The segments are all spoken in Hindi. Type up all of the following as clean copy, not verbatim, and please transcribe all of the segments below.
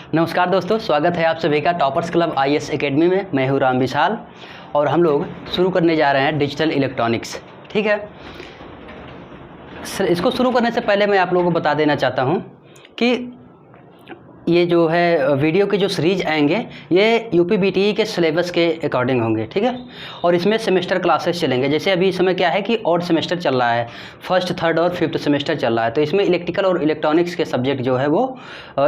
नमस्कार दोस्तों, स्वागत है आप सभी का टॉपर्स क्लब आईएएस एकेडमी में। मैं हूँ राम विशाल और हम लोग शुरू करने जा रहे हैं डिजिटल इलेक्ट्रॉनिक्स। ठीक है, इसको शुरू करने से पहले मैं आप लोगों को बता देना चाहता हूँ कि ये जो है वीडियो के जो सीरीज आएंगे ये यूपीबीटीई के सिलेबस के अकॉर्डिंग होंगे। ठीक है, और इसमें सेमेस्टर क्लासेस चलेंगे। जैसे अभी इस समय क्या है कि और सेमेस्टर चल रहा है, फर्स्ट, थर्ड और फिफ्थ सेमेस्टर चल रहा है, तो इसमें इलेक्ट्रिकल और इलेक्ट्रॉनिक्स के सब्जेक्ट जो है वो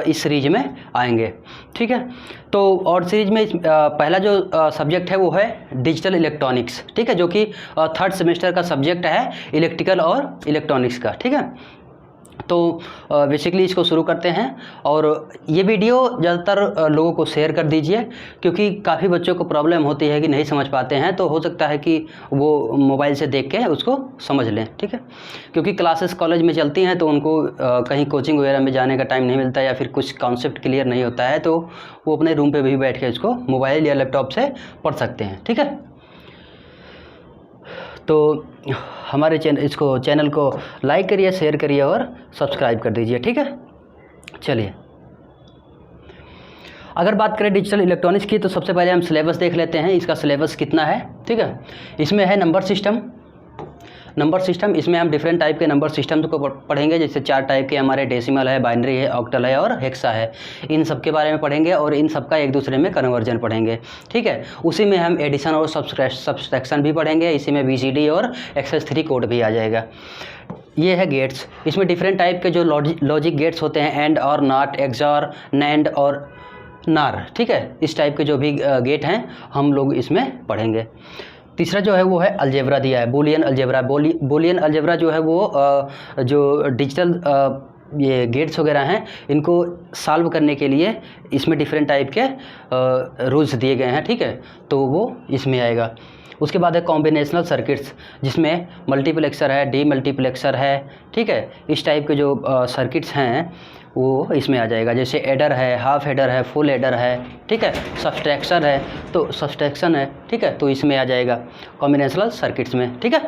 इस सीरीज में आएंगे। ठीक है, तो और सीरीज में पहला जो सब्जेक्ट है वो है डिजिटल इलेक्ट्रॉनिक्स। ठीक है, जो कि थर्ड सेमेस्टर का सब्जेक्ट है इलेक्ट्रिकल और इलेक्ट्रॉनिक्स का। ठीक है, तो बेसिकली इसको शुरू करते हैं और ये वीडियो ज़्यादातर लोगों को शेयर कर दीजिए, क्योंकि काफ़ी बच्चों को प्रॉब्लम होती है कि नहीं समझ पाते हैं, तो हो सकता है कि वो मोबाइल से देख के उसको समझ लें। ठीक है, क्योंकि क्लासेस कॉलेज में चलती हैं तो उनको कहीं कोचिंग वगैरह में जाने का टाइम नहीं मिलता या फिर कुछ कॉन्सेप्ट क्लियर नहीं होता है, तो वो अपने रूम पर भी बैठ के इसको मोबाइल या लैपटॉप से पढ़ सकते हैं। ठीक है, तो हमारे चैनल को लाइक करिए, शेयर करिए और सब्सक्राइब कर दीजिए। ठीक है, चलिए अगर बात करें डिजिटल इलेक्ट्रॉनिक्स की तो सबसे पहले हम सिलेबस देख लेते हैं, इसका सिलेबस कितना है। ठीक है, इसमें है नंबर सिस्टम। इसमें हम डिफरेंट टाइप के नंबर सिस्टम को पढ़ेंगे। जैसे 4 टाइप के हमारे डेसिमल है, बाइनरी है, ऑक्टल है और हेक्सा है। इन सब के बारे में पढ़ेंगे और इन सब का एक दूसरे में कन्वर्जन पढ़ेंगे। ठीक है, उसी में हम एडिशन और सब्सट्रैक्शन भी पढ़ेंगे। इसी में बीसीडी और एक्सेस 3 कोड भी आ जाएगा। ये है गेट्स। इसमें डिफरेंट टाइप के जो लॉजिक गेट्स होते हैं, एंड और नॉट, एक्सॉर, नैंड और नार। ठीक है, इस टाइप के जो भी गेट हैं हम लोग इसमें पढ़ेंगे। तीसरा जो है वो है अलजेब्रा दिया है, बूलियन अलजेब्रा। बूलियन अलजेब्रा जो है वो जो डिजिटल ये गेट्स वगैरह हैं इनको सॉल्व करने के लिए इसमें डिफरेंट टाइप के रूल्स दिए गए हैं। ठीक है, तो वो इसमें आएगा। उसके बाद है कॉम्बिनेशनल सर्किट्स, जिसमें मल्टीप्लेक्सर है, डी मल्टीप्लेक्सर है। ठीक है, इस टाइप के जो सर्किट्स हैं वो इसमें आ जाएगा। जैसे एडर है, हाफ एडर है, फुल एडर है। ठीक है, सब्सट्रैक्शन है तो सब्सट्रैक्शन है। ठीक है, तो इसमें आ जाएगा कॉम्बिनेशनल सर्किट्स में। ठीक है,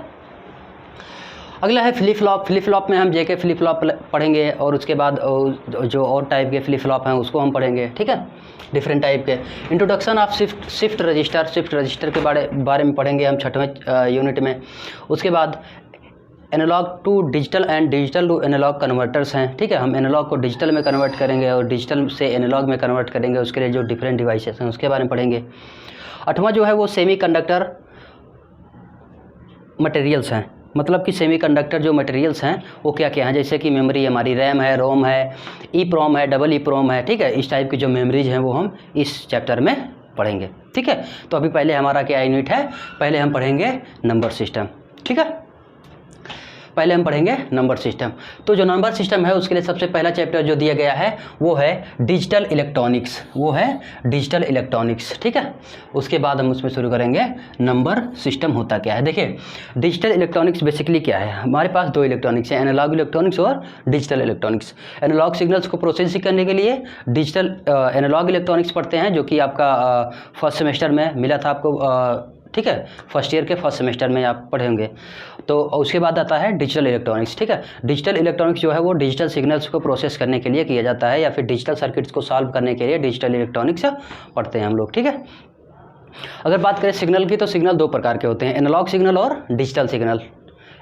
अगला है फ्लिप फ्लॉप में हम जेके फ्लिप फ्लॉप पढ़ेंगे और उसके बाद जो और टाइप के फ्लिप फ्लॉप हैं उसको हम पढ़ेंगे। ठीक है, डिफरेंट टाइप के। इंट्रोडक्शन ऑफ शिफ्ट रजिस्टर के बारे में पढ़ेंगे हम 6वें यूनिट में। उसके बाद analogue to digital and digital to analogue converters हैं। ठीक है, हम एनालॉग को डिजिटल में कन्वर्ट करेंगे और डिजिटल से एनालॉग में कन्वर्ट करेंगे। उसके लिए जो डिफरेंट डिवाइसेस हैं उसके बारे में पढ़ेंगे। 8वां जो है वो सेमीकंडक्टर मटेरियल्स हैं, मतलब कि सेमीकंडक्टर जो मटेरियल्स हैं वो क्या क्या हैं। जैसे कि मेमोरी हमारी रैम है, रोम है, ईप्रोम है, डबल ईप्रोम है। ठीक है, इस टाइप की जो मेमोरीज हैं वो हम इस चैप्टर में पढ़ेंगे। ठीक है, तो अभी पहले हमारा क्या यूनिट है, पहले हम पढ़ेंगे नंबर सिस्टम। ठीक है, पहले हम पढ़ेंगे नंबर सिस्टम। तो जो नंबर सिस्टम है उसके लिए सबसे पहला चैप्टर जो दिया गया है वो है डिजिटल इलेक्ट्रॉनिक्स। ठीक है, उसके बाद हम उसमें शुरू करेंगे नंबर सिस्टम होता क्या है। देखिए, डिजिटल इलेक्ट्रॉनिक्स बेसिकली क्या है। हमारे पास 2 इलेक्ट्रॉनिक्स हैं, एनालॉग इलेक्ट्रॉनिक्स और डिजिटल इलेक्ट्रॉनिक्स। एनालॉग सिग्नल्स को प्रोसेसिंग करने के लिए डिजिटल एनालॉग इलेक्ट्रॉनिक्स पढ़ते हैं, जो कि आपका फर्स्ट सेमेस्टर में मिला था आपको। ठीक है, फर्स्ट ईयर के फर्स्ट सेमेस्टर में आप पढ़े होंगे। तो उसके बाद आता है डिजिटल इलेक्ट्रॉनिक्स। ठीक है, डिजिटल इलेक्ट्रॉनिक्स जो है वो डिजिटल सिग्नल्स को प्रोसेस करने के लिए किया जाता है, या फिर डिजिटल सर्किट्स को सॉल्व करने के लिए डिजिटल इलेक्ट्रॉनिक्स पढ़ते हैं हम लोग। ठीक है, अगर बात करें सिग्नल की तो सिग्नल 2 प्रकार के होते हैं, एनालॉग सिग्नल और डिजिटल सिग्नल।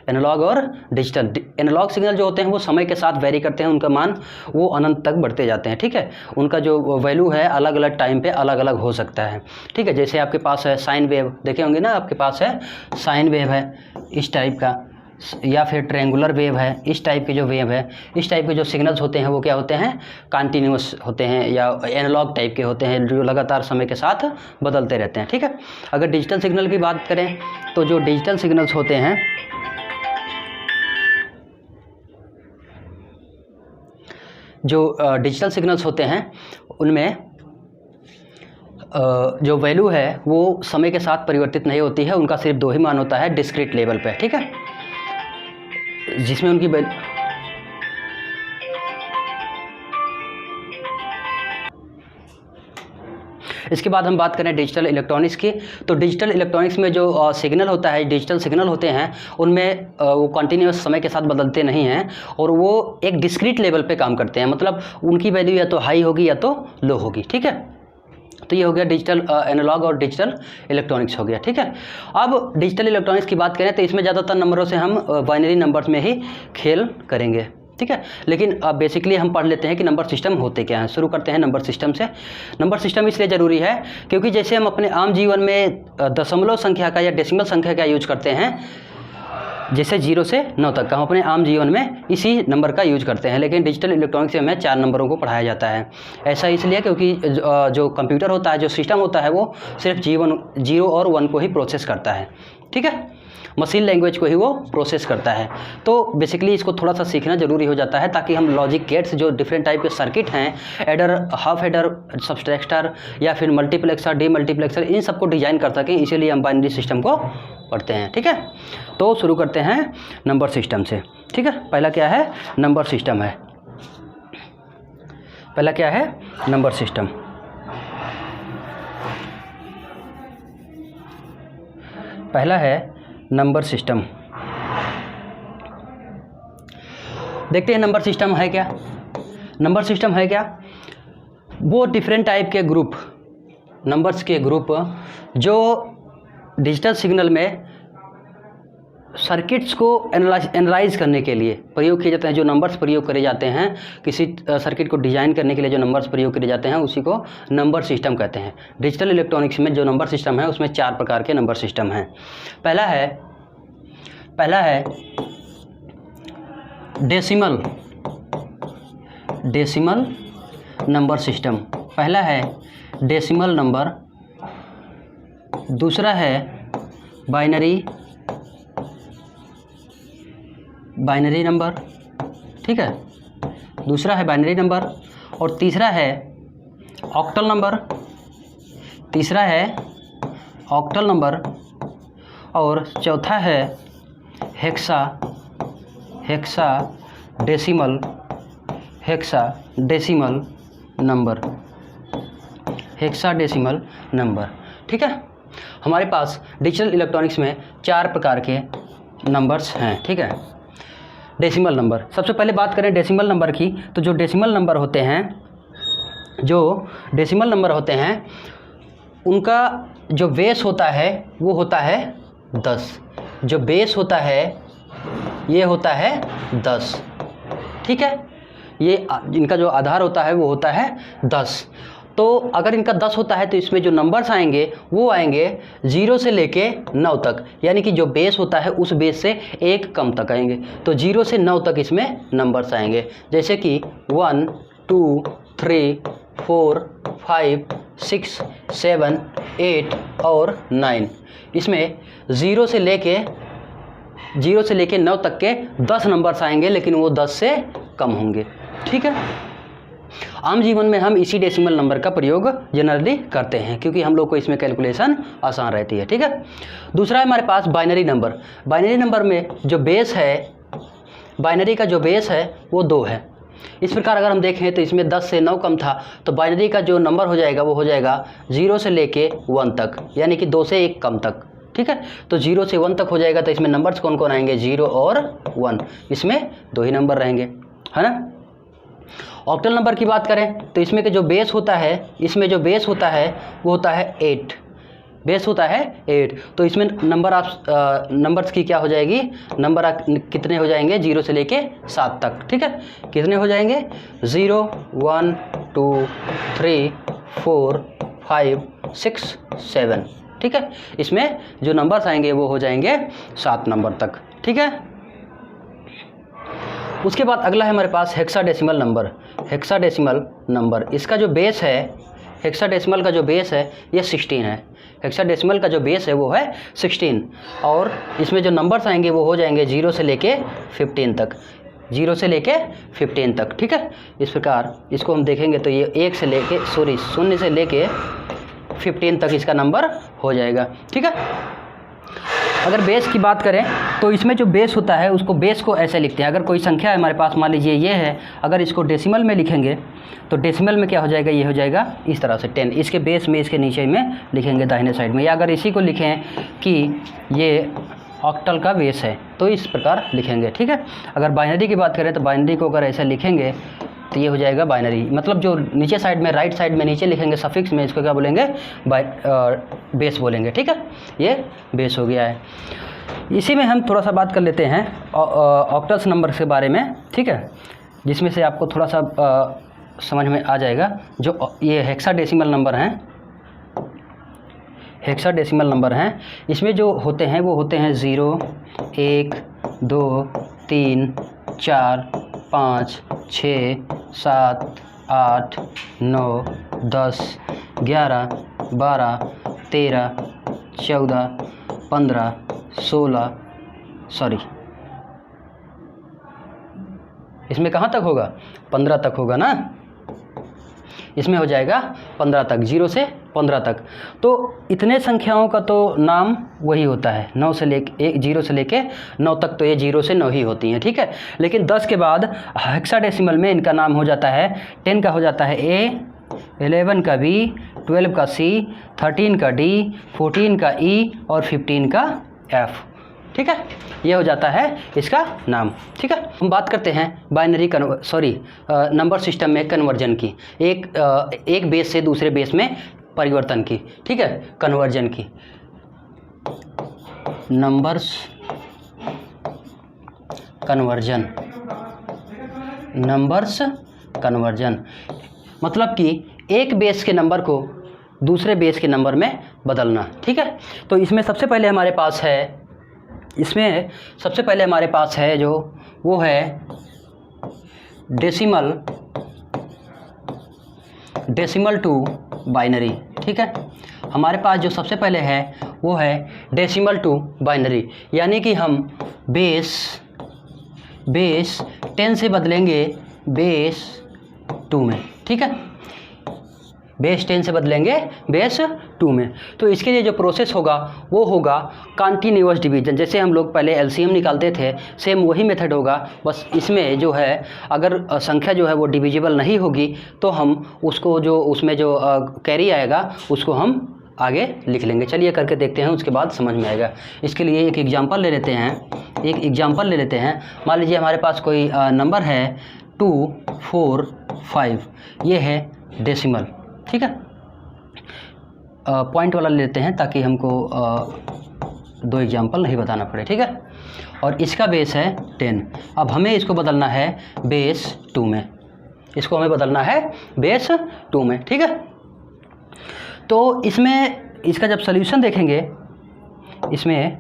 एनालॉग और डिजिटल। एनालॉग सिग्नल जो होते हैं वो समय के साथ वेरी करते हैं, उनका मान वो अनंत तक बढ़ते जाते हैं। ठीक है, उनका जो वैल्यू है अलग अलग टाइम पे अलग अलग हो सकता है। ठीक है, जैसे आपके पास है साइन वेव, देखे होंगे ना, आपके पास है साइन वेव है इस टाइप का, या फिर ट्रायंगुलर वेव है इस टाइप के जो वेव है। इस टाइप के जो सिग्नल्स होते हैं वो क्या होते हैं, कंटिन्यूस होते हैं या एनालॉग टाइप के होते हैं, जो लगातार समय के साथ बदलते रहते हैं। ठीक है, अगर डिजिटल सिग्नल की बात करें तो जो डिजिटल सिग्नल्स होते हैं, उनमें जो वैल्यू है वो समय के साथ परिवर्तित नहीं होती है, उनका सिर्फ 2 ही मान होता है डिस्क्रीट लेवल पे। ठीक है, जिसमें उनकी इसके बाद हम बात करें डिजिटल इलेक्ट्रॉनिक्स की। तो डिजिटल इलेक्ट्रॉनिक्स में जो सिग्नल होता है, डिजिटल सिग्नल होते हैं, उनमें वो कंटिन्यूस समय के साथ बदलते नहीं हैं और वो एक डिस्क्रीट लेवल पे काम करते हैं, मतलब उनकी वैल्यू या तो हाई होगी या तो लो होगी, ठीक है। तो ये हो गया डिजिटल एनालॉग और डिजिटल इलेक्ट्रॉनिक्स हो गया, ठीक है। अब डिजिटल इलेक्ट्रॉनिक्स की बात करें तो इसमें ज़्यादातर नंबरों से हम बाइनरी नंबर्स में ही खेल करेंगे, ठीक है। लेकिन बेसिकली हम पढ़ लेते हैं कि नंबर सिस्टम होते क्या हैं। शुरू करते हैं नंबर सिस्टम से। नंबर सिस्टम इसलिए ज़रूरी है क्योंकि जैसे हम अपने आम जीवन में दशमलव संख्या का या डेसिमल संख्या का यूज करते हैं, जैसे 0 से 9 तक का हम अपने आम जीवन में इसी नंबर का यूज करते हैं, लेकिन डिजिटल इलेक्ट्रॉनिक्स में हमें 4 नंबरों को पढ़ाया जाता है। ऐसा इसलिए क्योंकि जो कंप्यूटर होता है, जो सिस्टम होता है, वो सिर्फ 0 और 1 को ही प्रोसेस करता है, ठीक है। मशीन लैंग्वेज को ही वो प्रोसेस करता है। तो बेसिकली इसको थोड़ा सा सीखना ज़रूरी हो जाता है ताकि हम लॉजिक गेट्स, जो डिफरेंट टाइप के सर्किट हैं, एडर, हाफ एडर, सब्सट्रैक्टर या फिर मल्टीप्लेक्सर, डीमल्टीप्लेक्सर, इन सबको डिजाइन कर सकें। इसीलिए हम बाइनरी सिस्टम को पढ़ते हैं, ठीक है। तो शुरू करते हैं नंबर सिस्टम से, ठीक है। पहला क्या है? नंबर सिस्टम है। पहला क्या है? Number system. पहला है नंबर सिस्टम। देखते हैं नंबर सिस्टम है क्या। नंबर सिस्टम है क्या? वो डिफरेंट टाइप के ग्रुप, नंबर्स के ग्रुप जो डिजिटल सिग्नल में सर्किट्स को एनालाइज करने के लिए प्रयोग किए जाते हैं। जो नंबर्स प्रयोग करे जाते हैं किसी सर्किट को डिजाइन करने के लिए, जो नंबर्स प्रयोग किए जाते हैं उसी को नंबर सिस्टम कहते हैं। डिजिटल इलेक्ट्रॉनिक्स में जो नंबर सिस्टम है उसमें 4 प्रकार के नंबर सिस्टम हैं। पहला है डेसिमल नंबर सिस्टम। पहला है डेसिमल नंबर। दूसरा है बाइनरी नंबर, ठीक है। दूसरा है बाइनरी नंबर और तीसरा है ऑक्टल नंबर। तीसरा है ऑक्टल नंबर और चौथा है hexa decimal number. Hexadecimal number, ठीक है। हमारे पास डिजिटल इलेक्ट्रॉनिक्स में 4 प्रकार के नंबर्स हैं, ठीक है। डेसिमल नंबर, सबसे पहले बात करें डेसिमल नंबर की, तो जो डेसिमल नंबर होते हैं उनका जो बेस होता है वो होता है 10। जो बेस होता है ये होता है 10, ठीक है। ये इनका जो आधार होता है वो होता है 10। तो अगर इनका 10 होता है तो इसमें जो नंबर्स आएंगे वो आएंगे 0 से लेके 9 तक, यानी कि जो बेस होता है उस बेस से 1 कम तक आएंगे। तो 0 से 9 तक इसमें नंबर्स आएंगे, जैसे कि 1 2 3 4 5 6 7 8 और 9। इसमें 0 से लेके 9 तक के 10 नंबर्स आएंगे, लेकिन वो 10 से कम होंगे, ठीक है। आम जीवन में हम इसी डेसिमल नंबर का प्रयोग जनरली करते हैं क्योंकि हम लोग को इसमें कैलकुलेशन आसान रहती है, ठीक है। दूसरा है हमारे पास बाइनरी नंबर। बाइनरी नंबर में जो बेस है, बाइनरी का जो बेस है वो 2 है। इस प्रकार अगर हम देखें तो इसमें 10 से 9 कम था, तो बाइनरी का जो नंबर हो जाएगा वो हो जाएगा 0 से लेके 1 तक, यानी कि 2 से 1 कम तक, ठीक है। तो 0 से 1 तक हो जाएगा, तो इसमें नंबर्स कौन कौन आएंगे? 0 और 1, इसमें 2 ही नंबर रहेंगे, है ना। ऑक्टल नंबर की बात करें तो इसमें के जो बेस होता है, इसमें जो बेस होता है वो होता है 8, बेस होता है 8। तो इसमें नंबर्स की क्या हो जाएगी? नंबर कितने हो जाएंगे? 0 से लेके 7 तक, ठीक है। कितने हो जाएंगे? 0 1 2 3 4 5 6 7, ठीक है। इसमें जो नंबर्स आएंगे वो हो जाएंगे 7 नंबर तक, ठीक है। उसके बाद अगला है हमारे पास हेक्साडेसिमल नंबर। हेक्साडेसिमल नंबर, इसका जो बेस है, हेक्साडेसिमल का जो बेस है ये 16 है। हेक्साडेसिमल का जो बेस है वो है 16 और इसमें जो नंबर्स आएंगे वो हो जाएंगे 0 से लेके 15 तक, 0 से लेके 15 तक, ठीक है। इस प्रकार इसको हम देखेंगे तो ये 0 से लेके 15 तक इसका नंबर हो जाएगा, ठीक है। अगर बेस की बात करें तो इसमें जो बेस होता है उसको बेस को ऐसे लिखते हैं। अगर कोई संख्या है हमारे पास, मान लीजिए ये है, अगर इसको डेसिमल में लिखेंगे तो डेसिमल में क्या हो जाएगा, ये हो जाएगा इस तरह से 10, इसके बेस में इसके नीचे में लिखेंगे दाहिने साइड में। या अगर इसी को लिखें कि ये ऑक्टल का बेस है तो इस प्रकार लिखेंगे, ठीक है। अगर बाइनरी की बात करें तो बाइनरी को अगर ऐसे लिखेंगे तो ये हो जाएगा बाइनरी, मतलब जो नीचे साइड में, राइट साइड में नीचे लिखेंगे सफिक्स में, इसको क्या बोलेंगे, बेस बोलेंगे, ठीक है। ये बेस हो गया है। इसी में हम थोड़ा सा बात कर लेते हैं ऑक्टल्स नंबर के बारे में, ठीक है, जिसमें से आपको थोड़ा सा समझ में आ जाएगा। जो ये हेक्साडेसिमल नंबर हैं, हेक्साडेसिमल नंबर हैं, इसमें जो होते हैं वो होते हैं 0, 1, 2, 3, 4, 5, 6, 7, 8, 9, 10, 11, 12, 13, 14, 15, 16, सॉरी इसमें कहाँ तक होगा, 15 तक होगा ना, इसमें हो जाएगा 15 तक, 0 से 15 तक। तो इतने संख्याओं का तो नाम वही होता है, 0 से लेके 9 तक, तो ये 0 से 9 ही होती हैं, ठीक है। लेकिन 10 के बाद हेक्साडेसिमल में इनका नाम हो जाता है, 10 का हो जाता है A, 11 का B, 12 का C, 13 का D, 14 का E और 15 का F, ठीक है। ये हो जाता है इसका नाम, ठीक है। हम बात करते हैं बाइनरी नंबर सिस्टम में कन्वर्जन की, एक बेस से दूसरे बेस में परिवर्तन की, ठीक है, कन्वर्जन की। नंबर्स कन्वर्जन मतलब कि एक बेस के नंबर को दूसरे बेस के नंबर में बदलना, ठीक है। तो इसमें सबसे पहले हमारे पास है जो वो है डेसिमल टू बाइनरी, ठीक है। हमारे पास जो सबसे पहले है वो है डेसिमल टू बाइनरी, यानी कि हम बेस 10 से बदलेंगे बेस 2 में, ठीक है, बेस 10 से बदलेंगे बेस 2 में। तो इसके लिए जो प्रोसेस होगा वो होगा कॉन्टिन्यूअस डिवीजन, जैसे हम लोग पहले एलसीएम निकालते थे, सेम वही मेथड होगा। बस इसमें जो है अगर संख्या जो है वो डिविजिबल नहीं होगी तो हम उसको जो उसमें जो कैरी आएगा उसको हम आगे लिख लेंगे। चलिए करके देखते हैं, उसके बाद समझ में आएगा। इसके लिए एक एग्जांपल ले लेते हैं। मान लीजिए हमारे पास कोई नंबर है 2, 4, 5, ये है डेसिमल, ठीक है। पॉइंट वाला लेते हैं ताकि हमको 2 एग्जाम्पल नहीं बताना पड़े, ठीक है। और इसका बेस है 10। अब हमें इसको बदलना है बेस 2 में, ठीक है। तो इसमें इसका जब सॉल्यूशन देखेंगे, इसमें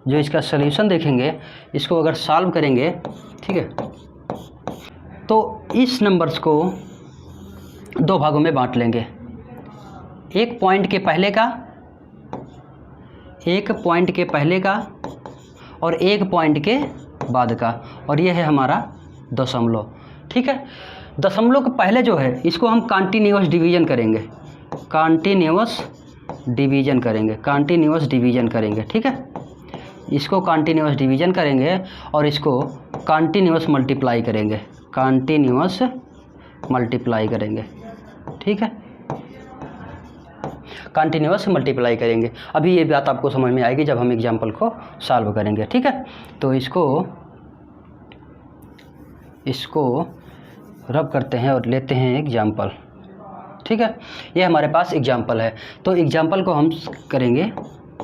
जो इसका सॉल्यूशन देखेंगे, इसको अगर सॉल्व करेंगे, ठीक है, तो इस नंबर्स को 2 भागों में बांट लेंगे, एक पॉइंट के पहले का और एक पॉइंट के बाद का, और ये है हमारा दशमलव, ठीक है। दशमलव के पहले जो है इसको हम कॉन्टिन्यूअस डिवीजन करेंगे, ठीक है। इसको कॉन्टिन्यूअस डिवीजन करेंगे और इसको कॉन्टिन्यूअस मल्टीप्लाई करेंगे, ठीक है, कंटिन्यूअस मल्टीप्लाई करेंगे। अभी ये बात आपको समझ में आएगी जब हम एग्जाम्पल को सॉल्व करेंगे, ठीक है। तो इसको रब करते हैं और लेते हैं एग्जाम्पल, ठीक है। ये हमारे पास एग्जाम्पल है, तो एग्जाम्पल को हम करेंगे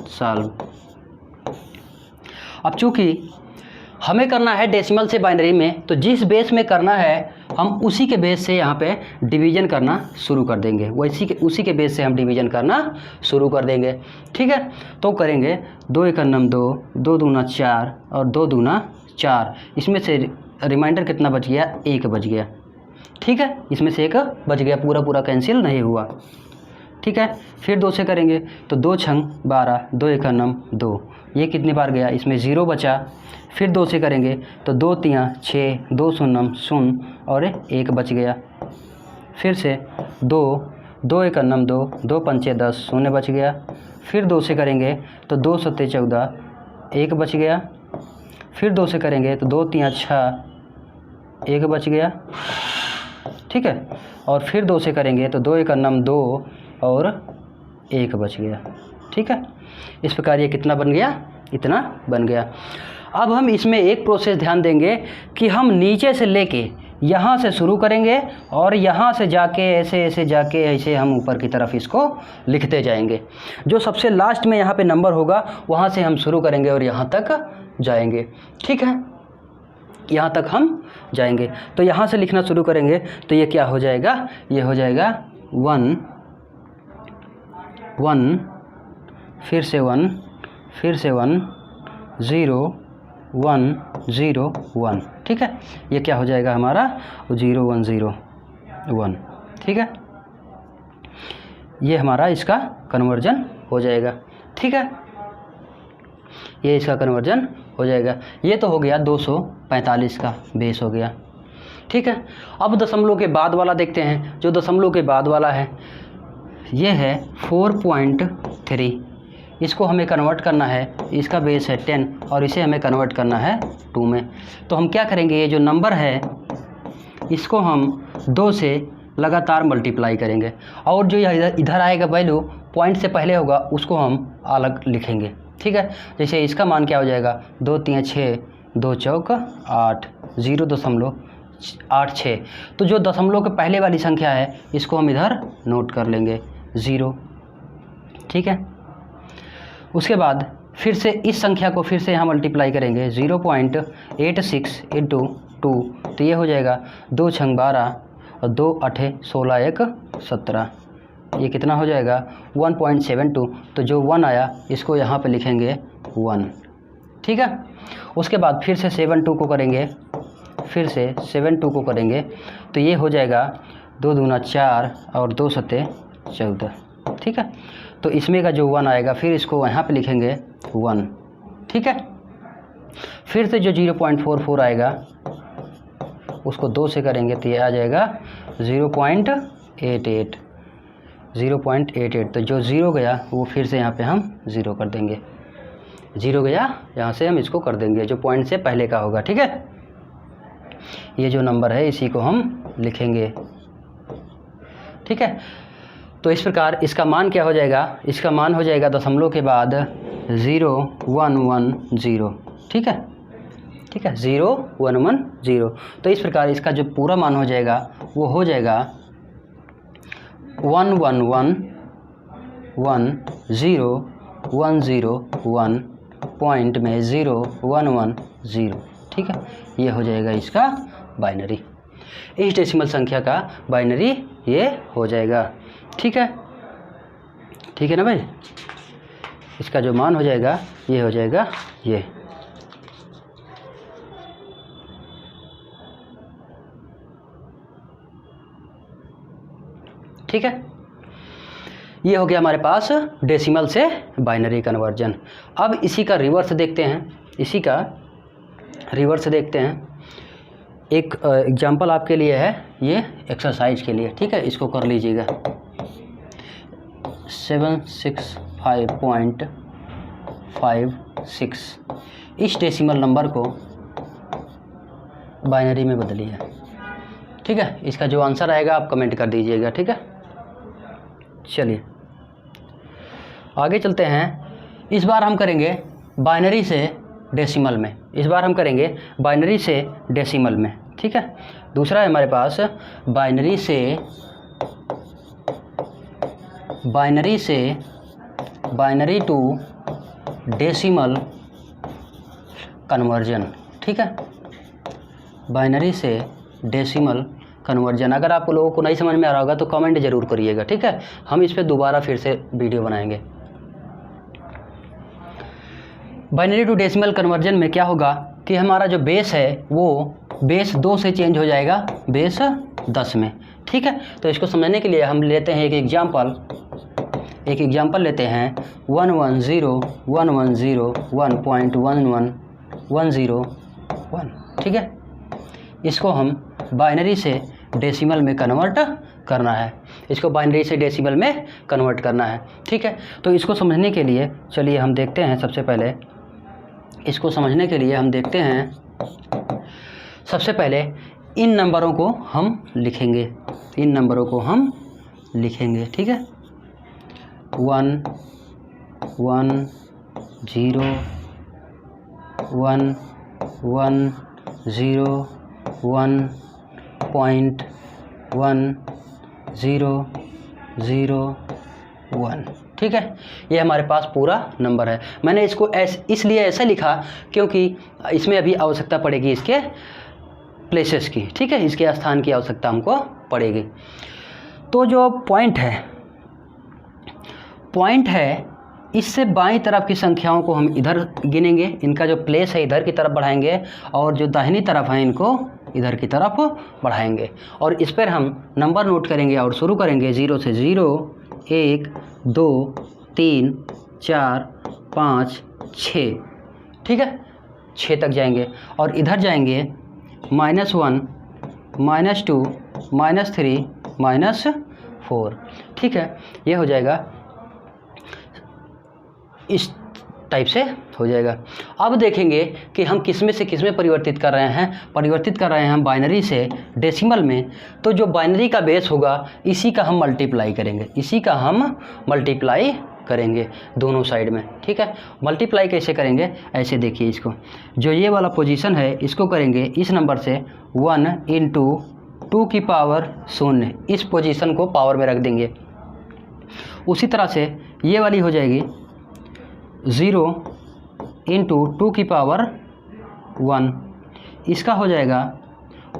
सॉल्व। अब चूँकि हमें करना है डेसिमल से बाइनरी में, तो जिस बेस में करना है हम उसी के बेस से यहाँ पे डिवीज़न करना शुरू कर देंगे, उसी के बेस से हम डिवीज़न करना शुरू कर देंगे, ठीक है। तो करेंगे 2 × 2, 2 दूना 4 और 2 दूना 4। इसमें से रिमाइंडर कितना बच गया, 1 बच गया, ठीक है। इसमें से 1 बच गया, पूरा कैंसिल नहीं हुआ, ठीक है। फिर 2 से करेंगे तो 2 × 12, 2 × 9, 2, ये कितनी बार गया, इसमें 0 बचा। फिर 2 से करेंगे तो 2 × 3 = 6, 2 × 0 = 0 और 1 बच गया। फिर से 2 × 9 = 2, 2 × 5 = 10, 0 बच गया। फिर 2 से करेंगे तो 2 × 7 = 14, 1 बच गया, फिर 2 से करेंगे तो 2 3 6, 1 बच गया, ठीक है, और फिर 2 से करेंगे तो 2 1 9 2 और 1 बच गया, ठीक है। इस प्रकार ये कितना बन गया, इतना बन गया। अब हम इसमें एक प्रोसेस ध्यान देंगे कि हम नीचे से लेके यहाँ से शुरू करेंगे और यहाँ से जाके ऐसे ऐसे जाके ऐसे हम ऊपर की तरफ इसको लिखते जाएंगे। जो सबसे लास्ट में यहाँ पे नंबर होगा वहाँ से हम शुरू करेंगे और यहाँ तक जाएंगे, ठीक है, यहाँ तक हम जाएंगे। तो यहाँ से लिखना शुरू करेंगे तो ये क्या हो जाएगा, ये हो जाएगा 1 1, फिर से 1, फिर से 1 0 1 0 1, ठीक है। ये क्या हो जाएगा हमारा 0 1 0 1, ठीक है। ये हमारा इसका कन्वर्जन हो जाएगा, ठीक है, ये इसका कन्वर्जन हो जाएगा। ये तो हो गया 245 का बेस हो गया, ठीक है। अब दशमलव के बाद वाला देखते हैं। जो दशमलव के बाद वाला है ये है 4.3, इसको हमें कन्वर्ट करना है, इसका बेस है 10 और इसे हमें कन्वर्ट करना है 2 में। तो हम क्या करेंगे, ये जो नंबर है इसको हम 2 से लगातार मल्टीप्लाई करेंगे और जो इधर आएगा वैल्यू पॉइंट से पहले होगा उसको हम अलग लिखेंगे, ठीक है। जैसे इसका मान क्या हो जाएगा 2 3 6 2 चौक 8 0.86। तो जो दशमलव के पहले वाली संख्या है इसको हम इधर नोट कर लेंगे 0, ठीक है। उसके बाद फिर से इस संख्या को फिर से यहाँ मल्टीप्लाई करेंगे 0.86 इंटू 2, तो ये हो जाएगा 2 छंग 12 और 2 8 16 1 17, ये कितना हो जाएगा 1.72। तो जो 1 आया इसको यहाँ पे लिखेंगे 1, ठीक है। उसके बाद फिर से 7 2 को करेंगे, फिर से 7 2 को करेंगे तो ये हो जाएगा 2 दूना 4 और 2 सते 14, ठीक है। तो इसमें का जो 1 आएगा फिर इसको यहाँ पे लिखेंगे 1, ठीक है। फिर से जो 0.44 आएगा उसको 2 से करेंगे तो ये आ जाएगा 0.88, 0.88। तो जो 0 गया वो फिर से यहाँ पे हम 0 कर देंगे, 0 गया यहाँ से हम इसको कर देंगे जो पॉइंट से पहले का होगा, ठीक है। ये जो नंबर है इसी को हम लिखेंगे, ठीक है। तो इस प्रकार इसका मान क्या हो जाएगा, इसका मान हो जाएगा दशमलव के बाद 0 1 1 0, ठीक है, ठीक है, 0 1 1 0। तो इस प्रकार इसका जो पूरा मान हो जाएगा वो हो जाएगा 1 1 1 1 0 1 0 1 पॉइंट में 0 1 1 0, ठीक है। ये हो जाएगा इसका बाइनरी, इस डेसिमल संख्या का बाइनरी ये हो जाएगा, ठीक है, ठीक है ना भाई। इसका जो मान हो जाएगा ये हो जाएगा ये, ठीक है। ये हो गया हमारे पास डेसिमल से बाइनरी कन्वर्जन। अब इसी का रिवर्स देखते हैं, इसी का रिवर्स देखते हैं। एक एग्जांपल आपके लिए है, ये एक्सरसाइज के लिए, ठीक है, इसको कर लीजिएगा। 765.56 इस डेसिमल नंबर को बाइनरी में बदलिए, ठीक है। इसका जो आंसर आएगा आप कमेंट कर दीजिएगा, ठीक है। चलिए आगे चलते हैं। इस बार हम करेंगे बाइनरी से डेसिमल में, इस बार हम करेंगे बाइनरी से डेसिमल में, ठीक है। दूसरा है हमारे पास बाइनरी टू डेसिमल कन्वर्जन, ठीक है, बाइनरी से डेसिमल कन्वर्जन। अगर आप लोगों को नहीं समझ में आ रहा होगा तो कमेंट ज़रूर करिएगा, ठीक है। हम इस पर दोबारा फिर से वीडियो बनाएंगे। बाइनरी टू डेसिमल कन्वर्जन में क्या होगा कि हमारा जो बेस है वो बेस 2 से चेंज हो जाएगा बेस 10 में, ठीक है। तो इसको समझने के लिए हम लेते हैं एक एग्जाम्पल लेते हैं 110.11101, ठीक है। इसको हम बाइनरी से डेसिमल में कन्वर्ट करना है, इसको बाइनरी से डेसिमल में कन्वर्ट करना है, ठीक है। तो इसको समझने के लिए चलिए हम देखते हैं। सबसे पहले इसको समझने के लिए हम देखते हैं, सबसे पहले इन नंबरों को हम लिखेंगे, इन नंबरों को हम लिखेंगे, ठीक है। 1 1 0 1 1 0 1 पॉइंट 1 0 0 1, ठीक है। ये हमारे पास पूरा नंबर है। मैंने इसको इसलिए ऐसा लिखा क्योंकि इसमें अभी आवश्यकता पड़ेगी इसके प्लेसेस की, ठीक है, इसके स्थान की आवश्यकता हमको पड़ेगी। तो जो पॉइंट है इससे बाईं तरफ की संख्याओं को हम इधर गिनेंगे, इनका जो प्लेस है इधर की तरफ बढ़ाएंगे, और जो दाहिनी तरफ है इनको इधर की तरफ बढ़ाएंगे, और इस पर हम नंबर नोट करेंगे और शुरू करेंगे 0 से 0 1 2 3 4 5 6, ठीक है, 6 तक जाएंगे, और इधर जाएंगे -1 -2 -3 -4, ठीक है। ये हो जाएगा, इस टाइप से हो जाएगा। अब देखेंगे कि हम किस में से किस में परिवर्तित कर रहे हैं। परिवर्तित कर रहे हैं हम बाइनरी से डेसिमल में, तो जो बाइनरी का बेस होगा इसी का हम मल्टीप्लाई करेंगे, इसी का हम मल्टीप्लाई करेंगे दोनों साइड में, ठीक है। मल्टीप्लाई कैसे करेंगे, ऐसे देखिए, इसको जो ये वाला पोजीशन है इसको करेंगे इस नंबर से 1 × 2 की पावर 0, इस पोजीशन को पावर में रख देंगे। उसी तरह से ये वाली हो जाएगी 0 × 2 की पावर 1, इसका हो जाएगा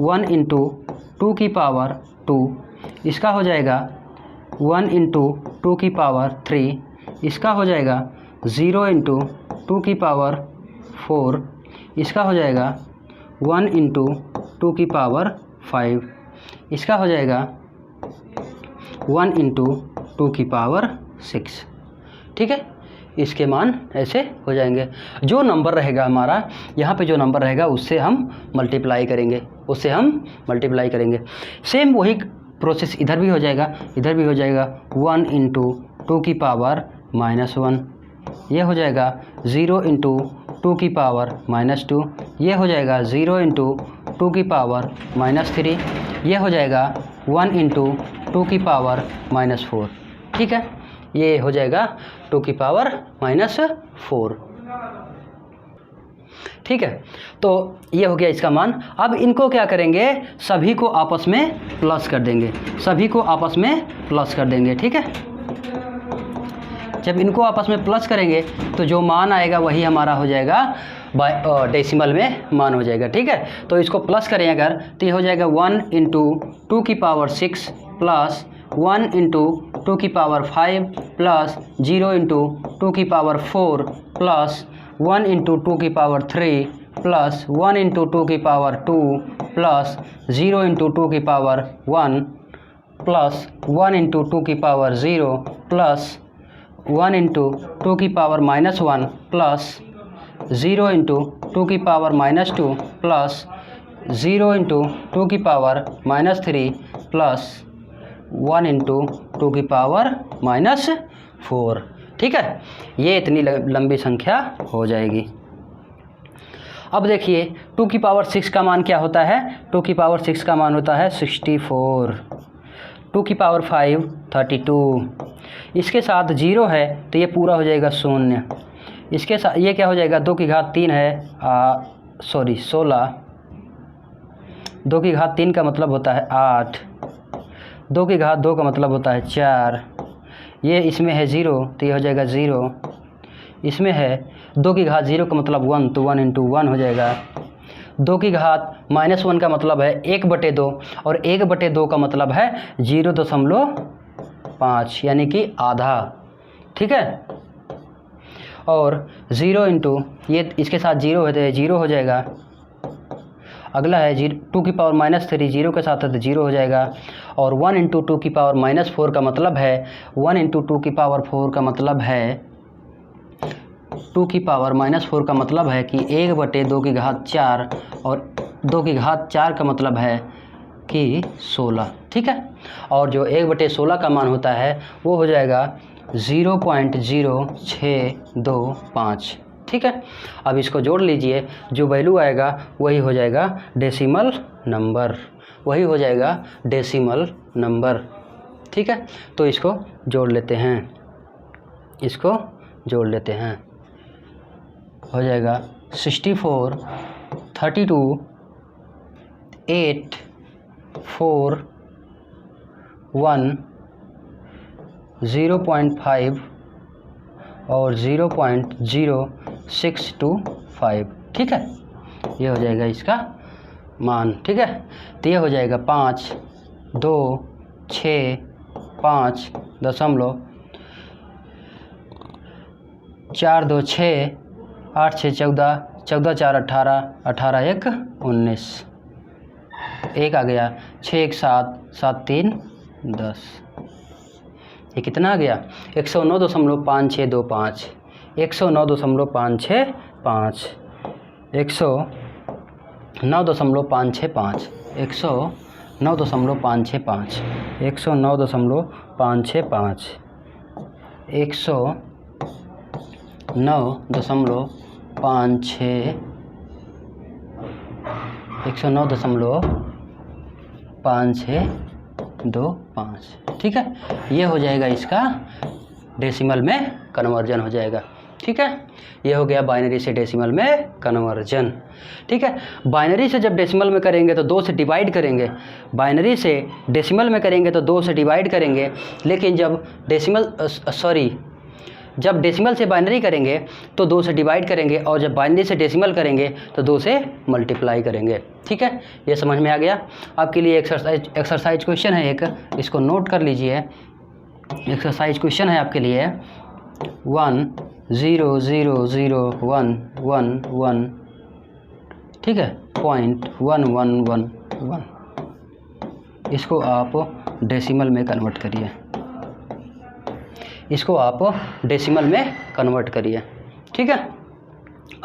1 × 2 की पावर 2, इसका हो जाएगा 1 × 2 की पावर 3, इसका हो जाएगा 0 × 2 की पावर 4, इसका हो जाएगा 1 × 2 की पावर 5, इसका हो जाएगा 1 × 2 की पावर 6, ठीक है। इसके मान ऐसे हो जाएंगे। जो नंबर रहेगा हमारा यहाँ पे, जो नंबर रहेगा उससे हम मल्टीप्लाई करेंगे, उससे हम मल्टीप्लाई करेंगे। सेम वही प्रोसेस इधर भी हो जाएगा, इधर भी हो जाएगा 1 × 2 की पावर -1, ये हो जाएगा 0 × 2 की पावर -2, ये हो जाएगा 0 × 2 की पावर -3, ये हो जाएगा 1 × 2 की पावर -4, ठीक है। ये हो जाएगा 2 की पावर -4, ठीक है। तो ये हो गया इसका मान। अब इनको क्या करेंगे, सभी को आपस में प्लस कर देंगे, सभी को आपस में प्लस कर देंगे, ठीक है। जब इनको आपस में प्लस करेंगे तो जो मान आएगा वही हमारा हो जाएगा डेसिमल में मान हो जाएगा, ठीक है। तो इसको प्लस करें अगर, तो ये हो जाएगा 1 × 2 की पावर 6 प्लस 1 × 2 की पावर 5 प्लस 0 × 2 की पावर 4 प्लस 1 × 2 की पावर 3 प्लस 1 × 2 की पावर 2 प्लस 0 × 2 की पावर 1 प्लस 1 × 2 की पावर 0 प्लस 1 × 2 की पावर -1 प्लस 0 × 2 की पावर -2 प्लस 0 × 2 की पावर -3 प्लस 1 × 2 की पावर -4, ठीक है। ये इतनी लंबी संख्या हो जाएगी। अब देखिए 2 की पावर 6 का मान क्या होता है, 2 की पावर 6 का मान होता है 64, 2 की पावर 5 32, इसके साथ 0 है तो ये पूरा हो जाएगा 0, इसके साथ ये क्या हो जाएगा 2 की घात 3 है 16, 2 की घात 3 का मतलब होता है 8, 2 की घात 2 का मतलब होता है 4, ये इसमें है 0 तो ये हो जाएगा 0, इसमें है 2 की घात 0 का मतलब 1 तो 1 × 1 हो जाएगा, 2 की घात -1 का मतलब है 1/2 और 1/2 का मतलब है 0.5 यानी कि आधा, ठीक है। और 0 × ये इसके साथ 0 है तो 0 हो जाएगा। अगला है 2 की पावर -3 0 के साथ है तो 0 हो जाएगा। और 1 × 2 की पावर -4 का मतलब है 1 × 2 की पावर 4 का मतलब है 2 की पावर -4 का मतलब है कि 1/2 की घात 4 और 2 की घात 4 का मतलब है कि 16, ठीक है। और जो 1/16 का मान होता है वो हो जाएगा 0.0625, ठीक है। अब इसको जोड़ लीजिए, जो वैल्यू आएगा वही हो जाएगा डेसिमल नंबर, वही हो जाएगा डेसिमल नंबर। ठीक है, तो इसको जोड़ लेते हैं, इसको जोड़ लेते हैं, हो जाएगा 64, 32, 8, 4, 1, 0.5 और 0.0625। ठीक है, ये हो जाएगा इसका मान। ठीक है, तो ये हो जाएगा 5, 2, 6, 5 दशमलव 4, 2, 6, 8, 6, 14, 14, 4, 18, 18, 1, 19, 1 आ गया, 6, 1, 7, 7, 3, 10, ये कितना आ गया 109.5625, 109.565, 109.565, 109.565, 109.565, 109.5625। ठीक है, ये हो जाएगा इसका डेसिमल में कन्वर्जन हो जाएगा। ठीक है, ये हो गया बाइनरी से डेसिमल में कन्वर्जन। ठीक है, बाइनरी से जब डेसिमल में करेंगे तो 2 से डिवाइड करेंगे, बाइनरी से डेसिमल में करेंगे तो 2 से डिवाइड करेंगे, लेकिन जब जब डेसिमल से बाइनरी करेंगे तो 2 से डिवाइड करेंगे, और जब बाइनरी से डेसिमल करेंगे तो 2 से मल्टीप्लाई करेंगे। ठीक है, ये समझ में आ गया। आपके लिए एक्सरसाइज क्वेश्चन है एक, इसको नोट कर लीजिए। एक्सरसाइज क्वेश्चन है आपके लिए 1000111, ठीक है, 0.1111, इसको आप डेसिमल में कन्वर्ट करिए, इसको आप डेसिमल में कन्वर्ट करिए। ठीक है,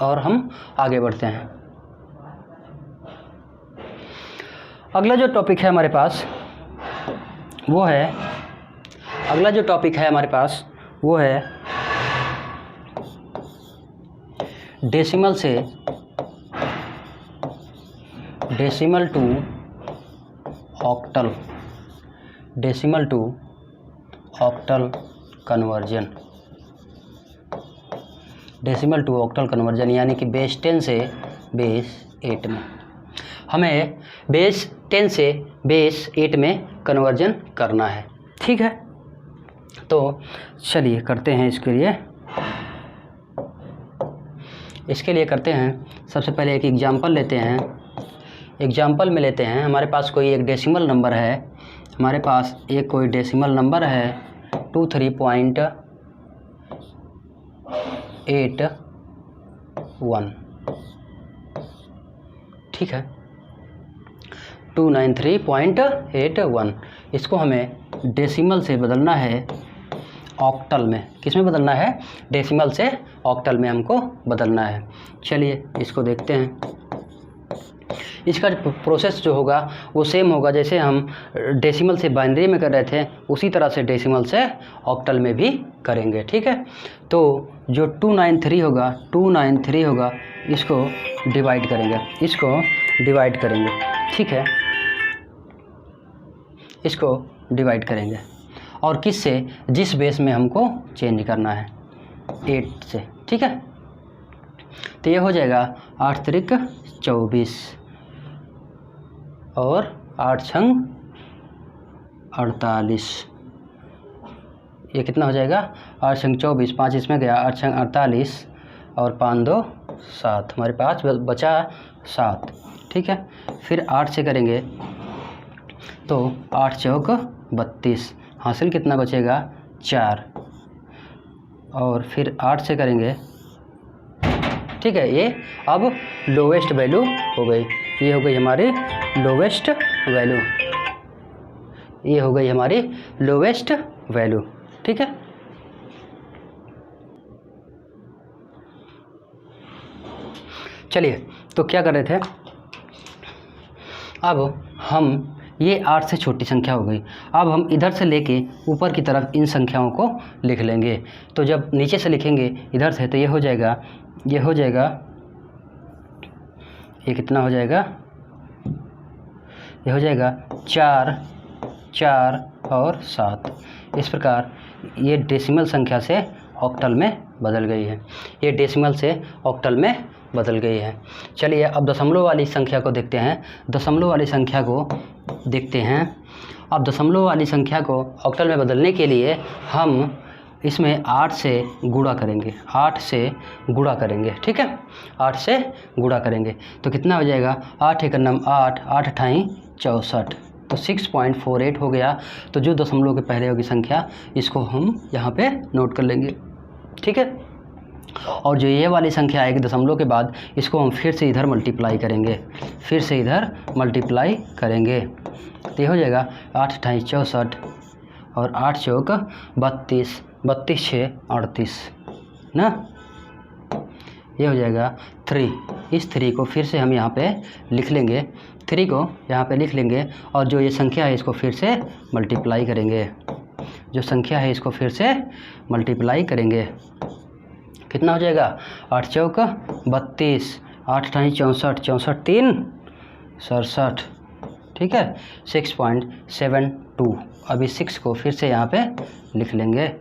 और हम आगे बढ़ते हैं। अगला जो टॉपिक है हमारे पास वो है, अगला जो टॉपिक है हमारे पास वो है डेसिमल से decimal to octal, decimal to octal conversion, decimal to octal conversion, यानी कि बेस 10 से बेस 8 में हमें बेस 10 से बेस 8 में कन्वर्जन करना है। ठीक है, तो चलिए करते हैं इसके लिए करते हैं। सबसे पहले एक एग्जांपल लेते हैं। एग्जांपल में लेते हैं, हमारे पास कोई एक डेसिमल नंबर है, हमारे पास एक कोई डेसिमल नंबर है 23.81, ठीक है, 293.81। इसको हमें डेसिमल से बदलना है ऑक्टल में। किस में बदलना है? डेसिमल से ऑक्टल में हमको बदलना है। चलिए इसको देखते हैं। इसका प्रोसेस जो होगा वो सेम होगा जैसे हम डेसिमल से बाइनरी में कर रहे थे, उसी तरह से डेसिमल से ऑक्टल में भी करेंगे। ठीक है, तो जो 293 होगा इसको डिवाइड करेंगे, ठीक है, इसको डिवाइड करेंगे, और किस से? जिस बेस में हमको चेंज करना है, 8 से। ठीक है, तो ये हो जाएगा 8 त्रिक 24 और 8 छंग 48। ये कितना हो जाएगा? 8 छंग 24, 5 इसमें गया, 8 छंग 48 और 5 2 7, हमारे पास बचा 7। ठीक है, फिर 8 से करेंगे तो 8 चौक 32, हासिल कितना बचेगा? 4, और फिर 8 से करेंगे। ठीक है, ये अब लोवेस्ट वैल्यू हो गई, ये हो गई हमारी लोवेस्ट वैल्यू, ये हो गई हमारी लोवेस्ट वैल्यू। ठीक है, चलिए तो क्या कर रहे थे, अब हम ये 8 से छोटी संख्या हो गई, अब हम इधर से लेके ऊपर की तरफ इन संख्याओं को लिख लेंगे। तो जब नीचे से लिखेंगे इधर से तो ये हो जाएगा ये हो जाएगा, ये कितना हो जाएगा, ये हो जाएगा 4, 4 और 7। इस प्रकार ये डेसिमल संख्या से ऑक्टल में बदल गई है, ये डेसिमल से ऑक्टल में बदल गई है। चलिए अब दशमलव वाली संख्या को देखते हैं। दशमलव वाली संख्या को देखते हैं। अब दशमलव वाली संख्या को ऑक्टल में बदलने के लिए हम इसमें 8 से गुणा करेंगे, 8 से गुणा करेंगे, ठीक है, 8 से गुणा करेंगे तो कितना हो जाएगा, 8 एक नम 8, 8 अठाई 64, तो 6.48 हो गया। तो जो दशमलव के पहले होगी संख्या इसको हम यहाँ पे नोट कर लेंगे, ठीक है। और जो ये वाली संख्या आएगी दशमलव के बाद, इसको हम फिर से इधर मल्टीप्लाई करेंगे, फिर से इधर मल्टीप्लाई करेंगे तो ये हो जाएगा 8 अठाई 64 और 8 चौक 32, 32 6 38 ना, ये हो जाएगा 3। इस 3 को फिर से हम यहाँ पे लिख लेंगे, 3 को यहाँ पे लिख लेंगे और जो ये संख्या है इसको फिर से मल्टीप्लाई करेंगे, जो संख्या है इसको फिर से मल्टीप्लाई करेंगे। कितना हो जाएगा, 8 चौक 32, 8 अठाई 64, 64 3 67, ठीक है, 6.72। अभी 6 को फिर से यहाँ पे लिख लेंगे,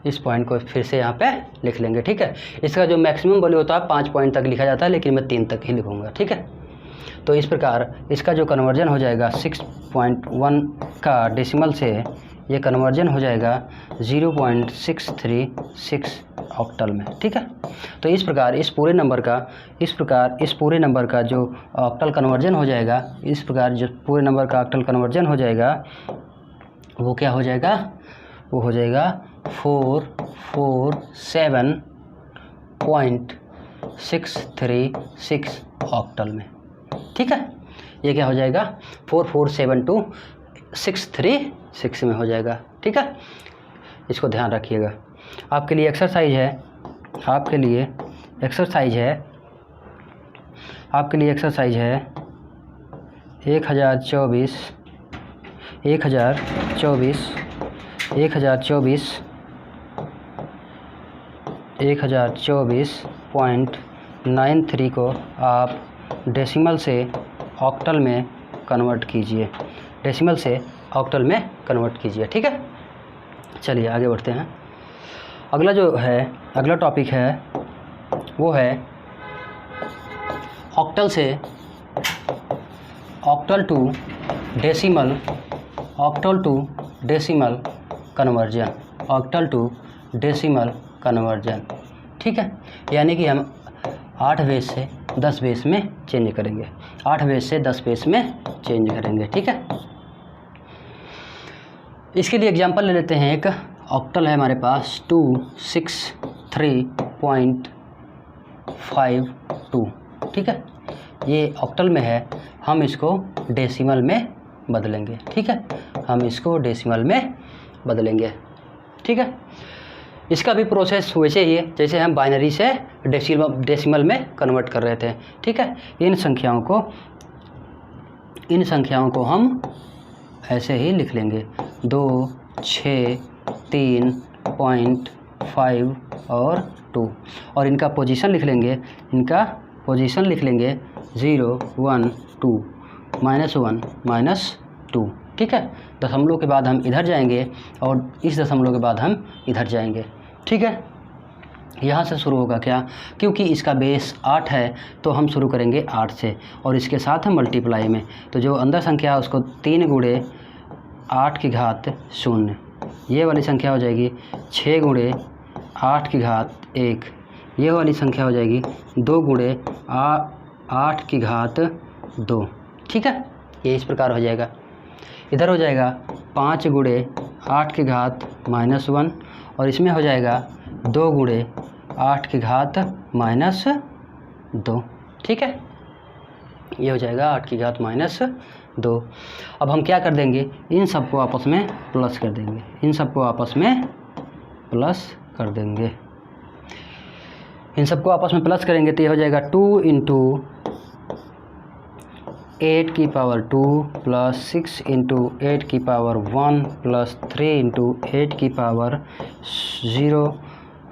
इस पॉइंट को फिर से यहाँ पे लिख लेंगे, ठीक है। इसका जो मैक्सिमम वैल्यू होता है 5 पॉइंट तक लिखा जाता है, लेकिन मैं 3 तक ही लिखूँगा, ठीक है। तो इस प्रकार इसका जो कन्वर्जन हो जाएगा 6.1 का डेसिमल से ये कन्वर्जन हो जाएगा 0.636 ऑक्टल में, ठीक है। तो इस प्रकार इस पूरे नंबर का जो ऑक्टल कन्वर्जन हो जाएगा, इस प्रकार जो पूरे नंबर का ऑक्टल कन्वर्जन हो जाएगा वो क्या हो जाएगा, वो हो जाएगा 447.636 ऑक्टल में, ठीक है। ये क्या हो जाएगा 4472636 में हो जाएगा, ठीक है। इसको ध्यान रखिएगा। आपके लिए एक्सरसाइज है, आपके लिए एक्सरसाइज है 1024.93 को आप डेसिमल से ऑक्टल में कन्वर्ट कीजिए, डेसिमल से ऑक्टल में कन्वर्ट कीजिए, ठीक है। चलिए आगे बढ़ते हैं। अगला टॉपिक है वो है ऑक्टल से octal to decimal conversion, octal to decimal conversion, ठीक है। यानी कि हम 8 बेस से 10 बेस में चेंज करेंगे, 8 बेस से 10 बेस में चेंज करेंगे, ठीक है। इसके लिए एग्जांपल ले लेते हैं। एक ऑक्टल है हमारे पास 263.52, ठीक है। ये ऑक्टल में है, हम इसको डेसिमल में बदलेंगे, ठीक है, हम इसको डेसिमल में बदलेंगे, ठीक है। इसका भी प्रोसेस वैसे ही है जैसे हम बाइनरी से डेसिमल में कन्वर्ट कर रहे थे, ठीक है। इन संख्याओं को हम ऐसे ही लिख लेंगे 2, 6, 3.5 और 2, और इनका पोजीशन लिख लेंगे, 0, 1, 2, -1, -2, ठीक है। दशमलव के बाद हम इधर जाएंगे और इस दशमलव के बाद हम इधर जाएंगे, ठीक है। यहाँ से शुरू होगा क्या, क्योंकि इसका बेस 8 है तो हम शुरू करेंगे 8 से और इसके साथ हम मल्टीप्लाई में, तो जो अंदर संख्या है उसको 3 गुणे 8 की घात 0, ये वाली संख्या हो जाएगी 6 गुणे 8 की घात 1, ये वाली संख्या हो जाएगी 2 गुणे 8 की घात 2, ठीक है। ये इस प्रकार हो जाएगा। इधर हो जाएगा 5 गुणे 8 की घात -1 और इसमें हो जाएगा 2 गुणे 8 की घात -2, ठीक है। ये हो जाएगा 8 की घात -2। अब हम क्या कर देंगे, इन सबको आपस में प्लस कर देंगे, इन सबको आपस में प्लस कर देंगे, इन सबको आपस में प्लस करेंगे तो ये हो जाएगा 2 × 8 की पावर 2 प्लस 6 × 8 की पावर 1 प्लस 3 × 8 की पावर 0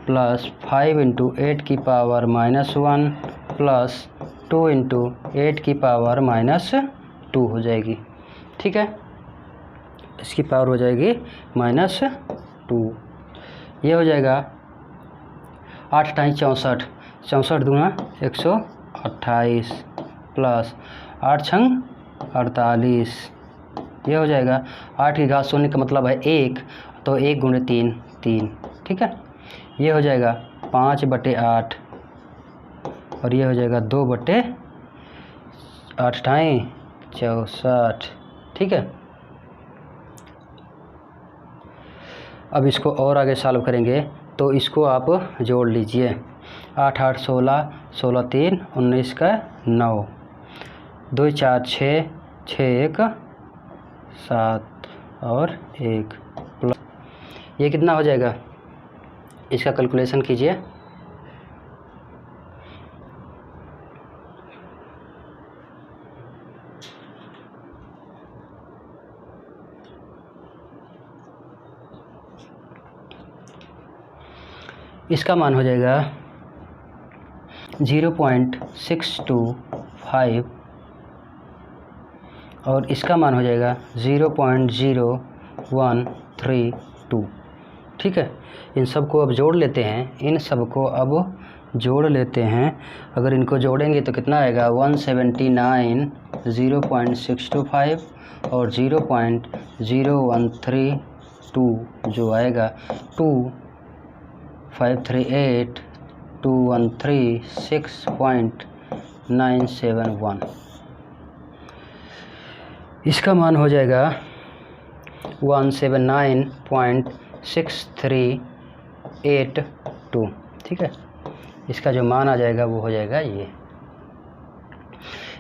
प्लस 5 इंटू 8 की पावर -1 प्लस 2 इंटू 8 की पावर -2 हो जाएगी। ठीक है, इसकी पावर हो जाएगी -2। ये हो जाएगा 8 × 64, 64 दूना 128 प्लस 8 × 48, ये हो जाएगा 8 की घात शून्य का मतलब है 1, तो 1 × 3 3। ठीक है, ये हो जाएगा 5/8 और ये हो जाएगा 2/8 × 64। ठीक है, अब इसको और आगे सॉल्व करेंगे तो इसको आप जोड़ लीजिए। 8 8 16, 16 3 19 का 9, 2 4 6, 6 1 7 और 1 प्लस, ये कितना हो जाएगा, इसका कैलकुलेशन कीजिए। इसका मान हो जाएगा 0.625 और इसका मान हो जाएगा 0.0132। ठीक है, इन सब को अब जोड़ लेते हैं, इन सब को अब जोड़ लेते हैं। अगर इनको जोड़ेंगे तो कितना आएगा 179, 0.625 और 0.0132 जो आएगा 2538 213.6.971। इसका मान हो जाएगा 179.6382। ठीक है, इसका जो मान आ जाएगा वो हो जाएगा ये।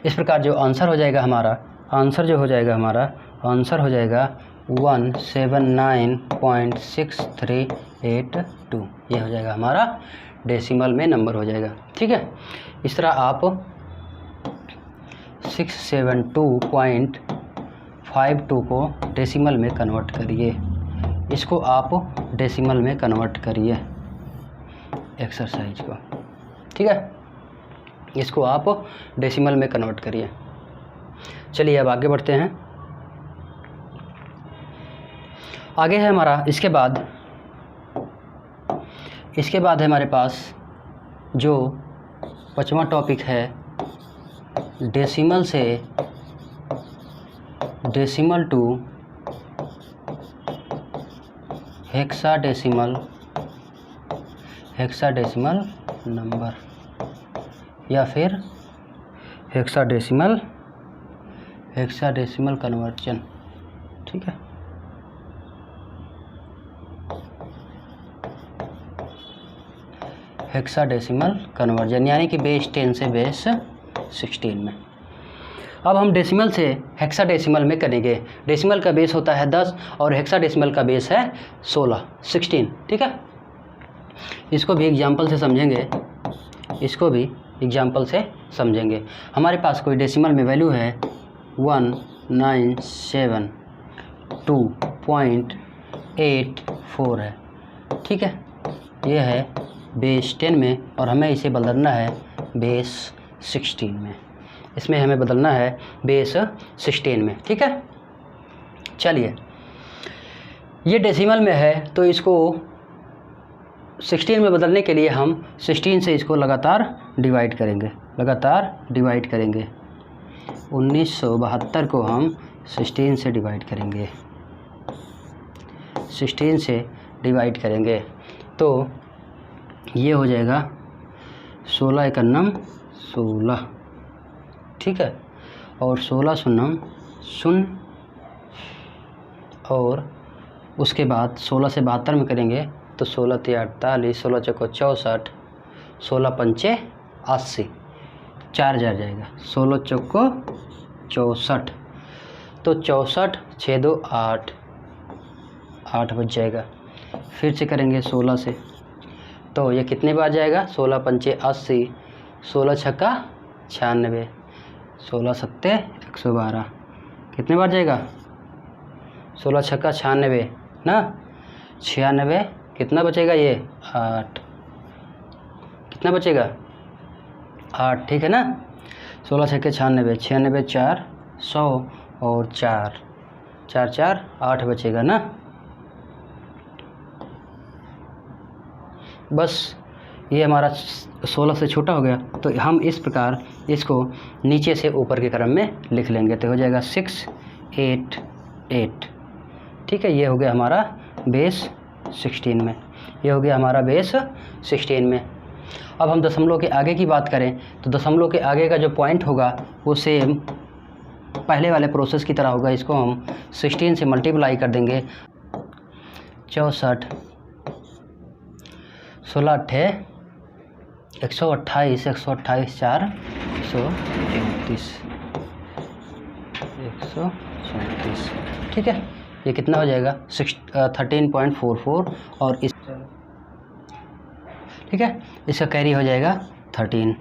इस प्रकार जो आंसर हो जाएगा हमारा, आंसर जो हो जाएगा हमारा, आंसर हो जाएगा 179.6382। ये हो जाएगा हमारा डेसिमल में नंबर हो जाएगा। ठीक है, इस तरह आप 672.52 को डेसिमल में कन्वर्ट करिए, इसको आप डेसिमल में कन्वर्ट करिए एक्सरसाइज को। ठीक है, इसको आप डेसिमल में कन्वर्ट करिए। चलिए अब आगे बढ़ते हैं। आगे है हमारा इसके बाद है हमारे पास जो 5वां टॉपिक है, डेसिमल से डेसिमल टू हेक्साडेसिमल नंबर या फिर हेक्साडेसिमल कन्वर्जन। ठीक है, हेक्साडेसिमल कन्वर्जन यानी कि बेस 10 से बेस 16 में। अब हम डेसिमल से हेक्साडेसिमल में करेंगे। डेसिमल का बेस होता है 10 और हेक्साडेसिमल का बेस है 16। ठीक है, इसको भी एग्जाम्पल से समझेंगे। हमारे पास कोई डेसिमल में वैल्यू है 1972.84 है। ठीक है, यह है बेस 10 में और हमें इसे बदलना है बेस 16 में। इसमें हमें बदलना है बेस 16 में। ठीक है, चलिए ये डेसिमल में है तो इसको 16 में बदलने के लिए हम 16 से इसको लगातार डिवाइड करेंगे। 1972 को हम 16 से डिवाइड करेंगे तो ये हो जाएगा 16 एकन्नम 16। ठीक है, और 16 शून्यम 0 और उसके बाद 16 से 72 में करेंगे तो 16 × 48, 16 × 64, 16 × 5 = 80, 4 जार जाएगा, 16 × 64 तो 64 6 2 8 बच जाएगा। फिर से करेंगे 16 से तो ये कितने बार जाएगा, 16 × 5 = 80, 16 × 6 = 96, 16 × 7 = 112। कितने बार जाएगा, 16 × 6 = 96 ना, 96 कितना बचेगा ये 8। कितना बचेगा 8, ठीक है ना। 16 छक्के 96, 96 4 100 और 4 4 4 8 बचेगा ना। बस ये हमारा 16 से छोटा हो गया, तो हम इस प्रकार इसको नीचे से ऊपर के क्रम में लिख लेंगे, तो हो जाएगा 6 8 8, ठीक है। ये हो गया हमारा बेस 16 में, ये हो गया हमारा बेस 16 में। अब हम दशमलव के आगे की बात करें तो दशमलव के आगे का जो पॉइंट होगा वो सेम पहले वाले प्रोसेस की तरह होगा। इसको हम 16 से मल्टीप्लाई कर देंगे, 64 16 8 128 128 4 134 134, ठीक है। ये कितना हो जाएगा 13.44 और इस, ठीक है, इसका कैरी हो जाएगा 13।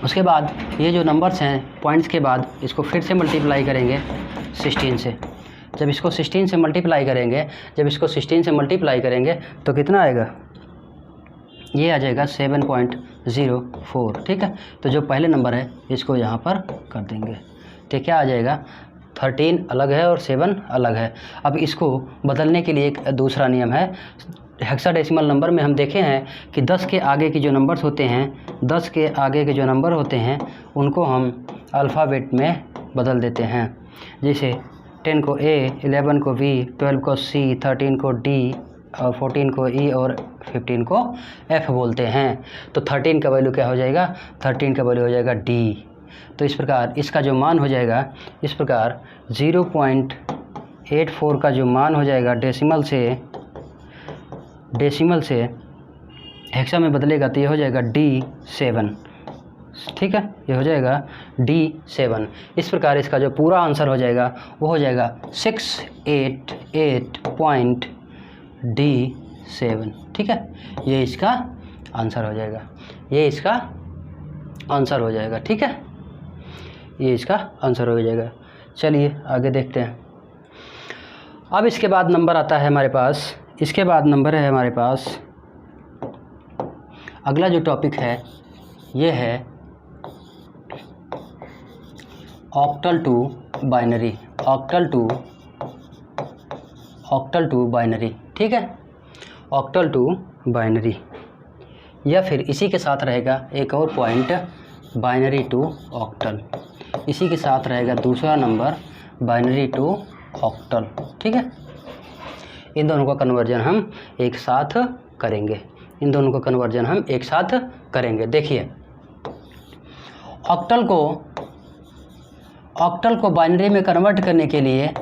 उसके बाद ये जो नंबर्स हैं पॉइंट्स के बाद इसको फिर से मल्टीप्लाई करेंगे 16 से। जब इसको 16 से मल्टीप्लाई करेंगे तो कितना आएगा, ये आ जाएगा 7.04, ठीक है। तो जो पहले नंबर है इसको यहाँ पर कर देंगे, तो क्या आ जाएगा 13 अलग है और 7 अलग है। अब इसको बदलने के लिए एक दूसरा नियम है। हेक्साडेसिमल नंबर में हम देखे हैं कि 10 के आगे के जो नंबर्स होते हैं, 10 के आगे के जो नंबर होते हैं उनको हम अल्फ़ाबेट में बदल देते हैं। जैसे 10 को A, 11 को V, 12 को C, 13 को D और 14 को E और 15 को F बोलते हैं। तो 13 का वैल्यू क्या हो जाएगा, 13 का वैल्यू हो जाएगा D। तो इस प्रकार इसका जो मान हो जाएगा, इस प्रकार 0.84 का जो मान हो जाएगा डेसिमल से हेक्सा में बदलेगा तो ये हो जाएगा D7, ठीक है। ये हो जाएगा D7। इस प्रकार इसका जो पूरा आंसर हो जाएगा वो हो जाएगा 688.D7, ठीक है। ये इसका आंसर हो जाएगा, ये इसका आंसर हो जाएगा, ठीक है। ये इसका आंसर हो जाएगा। चलिए आगे देखते हैं। अब इसके बाद नंबर आता है हमारे पास, इसके बाद नंबर है हमारे पास, अगला जो टॉपिक है ये है octal to binary, octal to binary, ठीक है। ऑक्टल टू बाइनरी, या फिर इसी के साथ रहेगा एक और पॉइंट बाइनरी टू ऑक्टल, इसी के साथ रहेगा दूसरा नंबर बाइनरी टू ऑक्टल, ठीक है। इन दोनों का कन्वर्जन हम एक साथ करेंगे, इन दोनों का कन्वर्जन हम एक साथ करेंगे। देखिए ऑक्टल को बाइनरी में कन्वर्ट करने के लिए,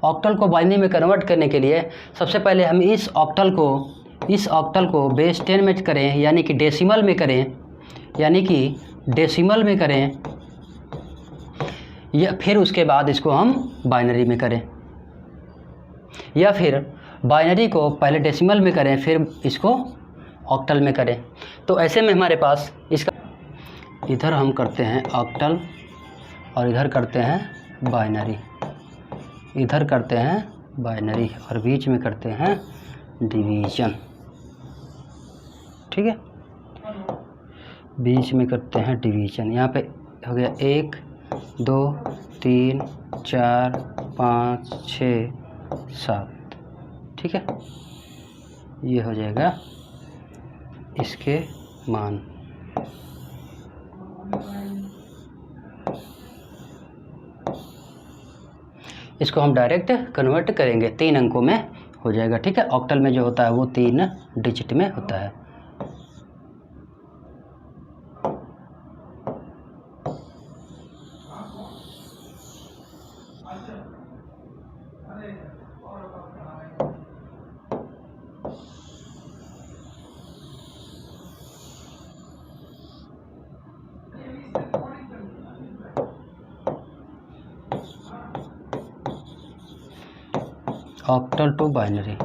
ऑक्टल को बाइनरी में कन्वर्ट करने के लिए सबसे पहले हम इस ऑक्टल को बेस 10 में करें, यानी कि डेसिमल में करें, या फिर उसके बाद इसको हम बाइनरी में करें, या फिर बाइनरी को पहले डेसिमल में करें फिर इसको ऑक्टल में करें। तो ऐसे में हमारे पास इसका इधर हम करते हैं ऑक्टल और इधर करते हैं बाइनरी, इधर करते हैं बाइनरी और बीच में करते हैं डिवीज़न, ठीक है। बीच में करते हैं डिवीज़न। यहाँ पे हो गया 1 2 3 4 5 6 7, ठीक है। ये हो जाएगा इसके मान। इसको हम डायरेक्ट कन्वर्ट करेंगे, 3 अंकों में हो जाएगा, ठीक है। ऑक्टल में जो होता है वो 3 डिजिट में होता है। ऑक्टल टू बाइनरी,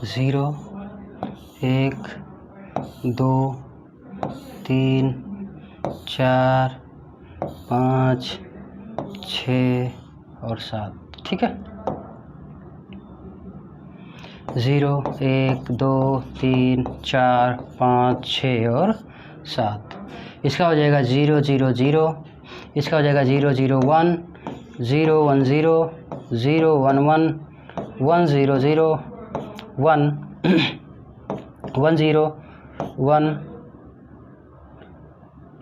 0 1 2 3 4 5 6 और 7, ठीक है। 0 1 2 3 4 5 6 और 7। इसका हो जाएगा 0 0 0, इसका हो जाएगा 0 0 1 0 1 0 0 1 1 1 0 0 1 1 0 1,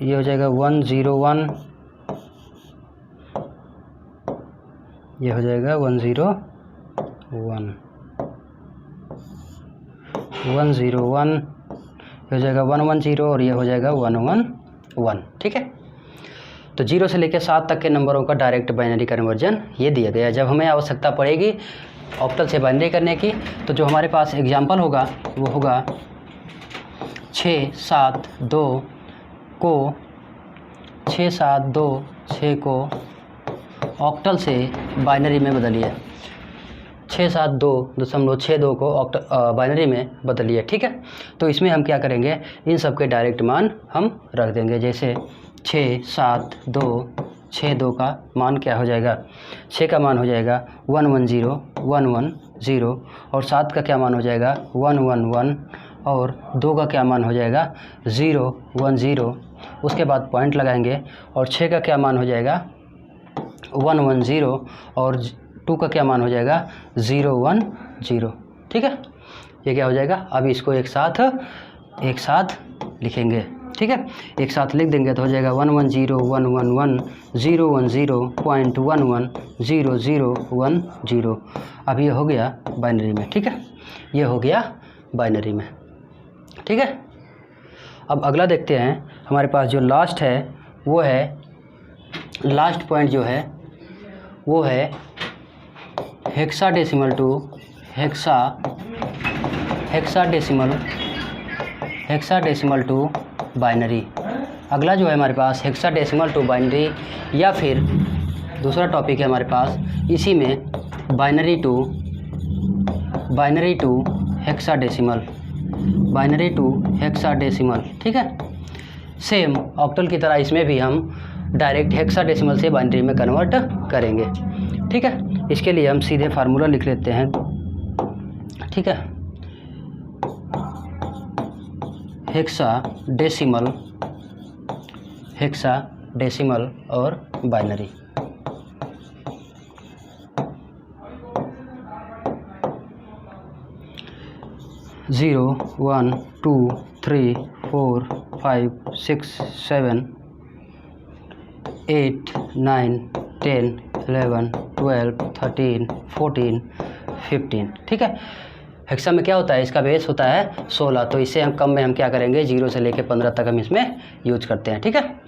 ये हो जाएगा 1 0 1, ये हो जाएगा 1 0 1 1 0 1, ये हो जाएगा 1 1 0 और ये हो जाएगा 1 1 1, ठीक है। तो 0 से लेकर 7 तक के नंबरों का डायरेक्ट बाइनरी कन्वर्जन ये दिया गया है। जब हमें आवश्यकता पड़ेगी ऑक्टल से बाइनरी करने की, तो जो हमारे पास एग्जाम्पल होगा वो होगा 6 7 2 को 6 7 2 6 को ऑक्टल से बाइनरी में बदलिए, 672.62 को बाइनरी में बदलिए, ठीक है। तो इसमें हम क्या करेंगे, इन सब के डायरेक्ट मान हम रख देंगे। जैसे 6 7 2 6 2 का मान क्या हो जाएगा, 6 का मान हो जाएगा 1 1 0 1 1 0, और 7 का क्या मान हो जाएगा 1 1 1, और 2 का क्या मान हो जाएगा 0 1 0, उसके बाद पॉइंट लगाएंगे, और 6 का क्या मान हो जाएगा 1 1 0, और 2 का क्या मान हो जाएगा 0 1 0, ठीक है। ये क्या हो जाएगा, अब इसको एक साथ लिखेंगे, ठीक है। एक साथ लिख देंगे तो हो जाएगा 1 1 0 1 1 1 0 1 0 पॉइंट 1 1 0 0 1 0। अब ये हो गया बाइनरी में, ठीक है, ये हो गया बाइनरी में, ठीक है। अब अगला देखते हैं, हमारे पास जो लास्ट है वो है, लास्ट पॉइंट जो है वो है hexadecimal to hexadecimal to binary. अगला जो है हमारे पास हेक्साडेसिमल टू बाइनरी, या फिर दूसरा टॉपिक है हमारे पास इसी में बाइनरी टू हेक्साडेसिमल, ठीक है। सेम ऑक्टल की तरह इसमें भी हम डायरेक्ट हेक्साडेसिमल से बाइनरी में कन्वर्ट करेंगे, ठीक है। इसके लिए हम सीधे फार्मूला लिख लेते हैं, ठीक है। हेक्साडेसिमल और बाइनरी। ज़ीरो 1 2 3 4 5 6 7 8 9 10 11 12 13 14 15, ठीक है। हेक्सा में क्या होता है, इसका बेस होता है 16, तो इससे हम कम में हम क्या करेंगे 0 से लेकर 15 तक हम इसमें यूज करते हैं, ठीक है।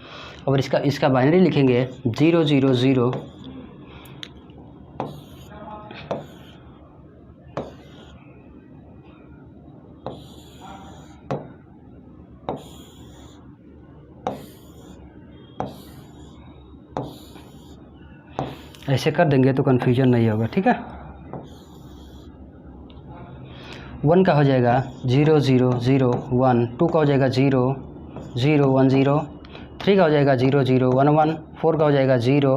और इसका बाइनरी लिखेंगे 0 0 0 ऐसे कर देंगे तो कन्फ्यूजन नहीं होगा, ठीक है। 1 का हो जाएगा 0 0 0 1, 2 का हो जाएगा 0 0 1 0, 3 का हो जाएगा 0 0 1 1, 4 का हो जाएगा 0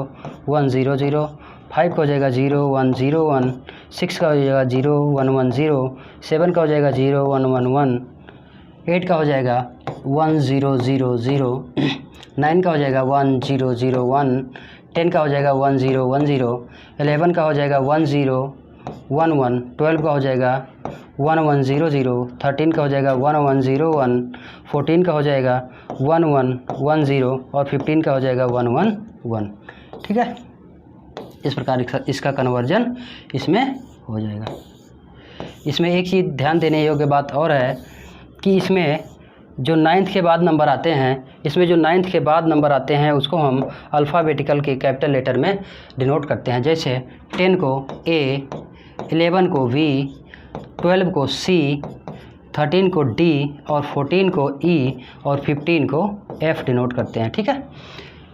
1 0 0, 5 का हो जाएगा 0 1 0 1, 6 का हो जाएगा 0 1 1 0, 7 का हो जाएगा 0 1 1 1, 8 का हो जाएगा 1 0 0 0, 9 का हो जाएगा 1 0 0 1, 10 का हो जाएगा 1 0 1 0, 11 का हो जाएगा 1 0 1 1, 12 का हो जाएगा 1 1 0 0, 13 का हो जाएगा 1 1 0 1, 14 का हो जाएगा 1 1 1 0, और 15 का हो जाएगा 1 1 1, ठीक है। इस प्रकार इसका कन्वर्जन इसमें हो जाएगा। इसमें एक चीज़ ध्यान देने योग्य बात और है कि इसमें जो 9th के बाद नंबर आते हैं, इसमें जो 9th के बाद नंबर आते हैं उसको हम अल्फ़ाबेटिकल के कैपिटल लेटर में डिनोट करते हैं। जैसे 10 को A, 11 को V, 12 को C, 13 को D, और 14 को E, और 15 को F डिनोट करते हैं, ठीक है।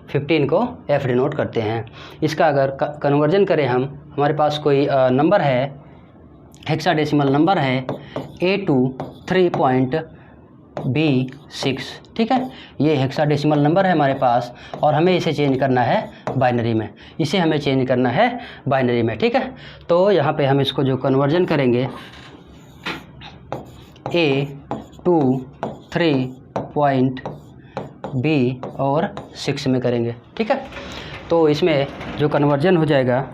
15 को F डिनोट करते हैं। इसका अगर कन्वर्जन करें हम, हमारे पास कोई नंबर है हेक्साडेसिमल नंबर है A23.B6, ठीक है। ये हेक्साडेसिमल नंबर है हमारे पास और हमें इसे चेंज करना है बाइनरी में, इसे हमें चेंज करना है बाइनरी में, ठीक है। तो यहाँ पे हम इसको जो कन्वर्जन करेंगे A23.B और 6 में करेंगे, ठीक है। तो इसमें जो कन्वर्जन हो जाएगा,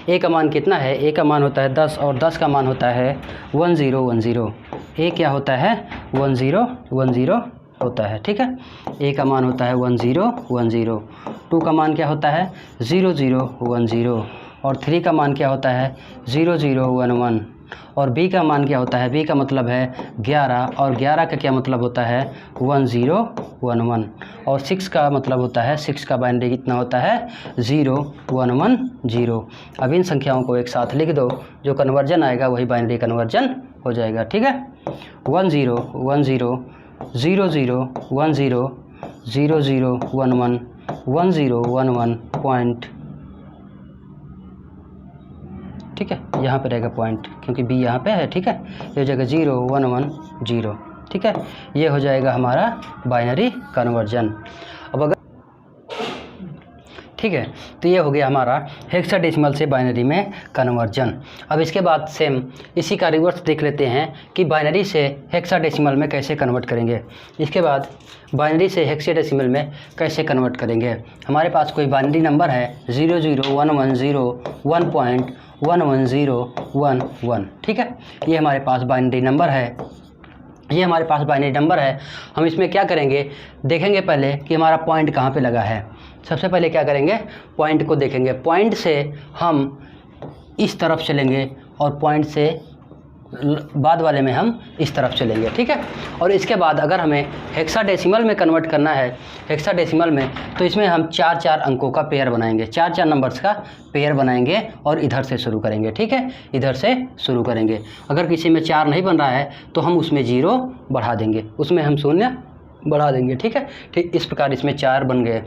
ए का मान कितना है, ए का मान होता है 10 और 10 का मान होता है 1010। ए क्या होता है 1010 होता है, ठीक है। ए का मान होता है 1010, 2 का मान क्या होता है 0010 और 3 का मान क्या होता है 0011 और बी का मान क्या होता है, बी का मतलब है 11 और 11 का क्या मतलब होता है 1011 और 6 का मतलब होता है 6 का बाइनरी कितना होता है 0110। अब इन संख्याओं को एक साथ लिख दो, जो कन्वर्जन आएगा वही बाइनरी कन्वर्जन हो जाएगा, ठीक है। 1010 0010 0011 1011 पॉइंट, ठीक है। यहाँ पे रहेगा पॉइंट क्योंकि बी यहाँ पे है, ठीक है। ये हो जाएगा 0110, ठीक है। ये हो जाएगा हमारा बाइनरी कन्वर्जन। अब अगर ठीक है, तो ये हो गया हमारा हेक्साडेसिमल से बाइनरी में कन्वर्जन। अब इसके बाद सेम इसी का रिवर्स देख लेते हैं कि बाइनरी से हेक्साडेसिमल में कैसे कन्वर्ट करेंगे। इसके बाद बाइनरी से हेक्साडेसिमल में कैसे कन्वर्ट करेंगे। हमारे पास कोई बाइनरी नंबर है 00110.11011, ठीक है। ये हमारे पास बाइनरी नंबर है, हम इसमें क्या करेंगे, देखेंगे पहले कि हमारा पॉइंट कहाँ पे लगा है। सबसे पहले क्या करेंगे, पॉइंट को देखेंगे। पॉइंट से हम इस तरफ चलेंगे और पॉइंट से बाद वाले में हम इस तरफ चलेंगे, ठीक है। और इसके बाद अगर हमें हेक्साडेसिमल में कन्वर्ट करना है, हेक्साडेसिमल में, तो इसमें हम 4-4 अंकों का पेयर बनाएंगे, 4-4 नंबर्स का पेयर बनाएंगे और इधर से शुरू करेंगे, ठीक है। इधर से शुरू करेंगे। अगर किसी में 4 नहीं बन रहा है तो हम उसमें 0 बढ़ा देंगे, उसमें हम 0 बढ़ा देंगे, ठीक है। ठीक इस प्रकार इसमें 4 बन गए,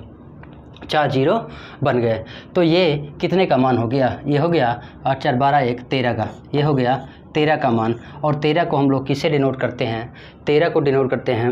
4 0 बन गए। तो ये कितने का मान हो गया, ये हो गया 8 4 12 1 13 का, ये हो गया 13 का मान। और 13 को हम लोग किससे डिनोट करते हैं, 13 को डिनोट करते हैं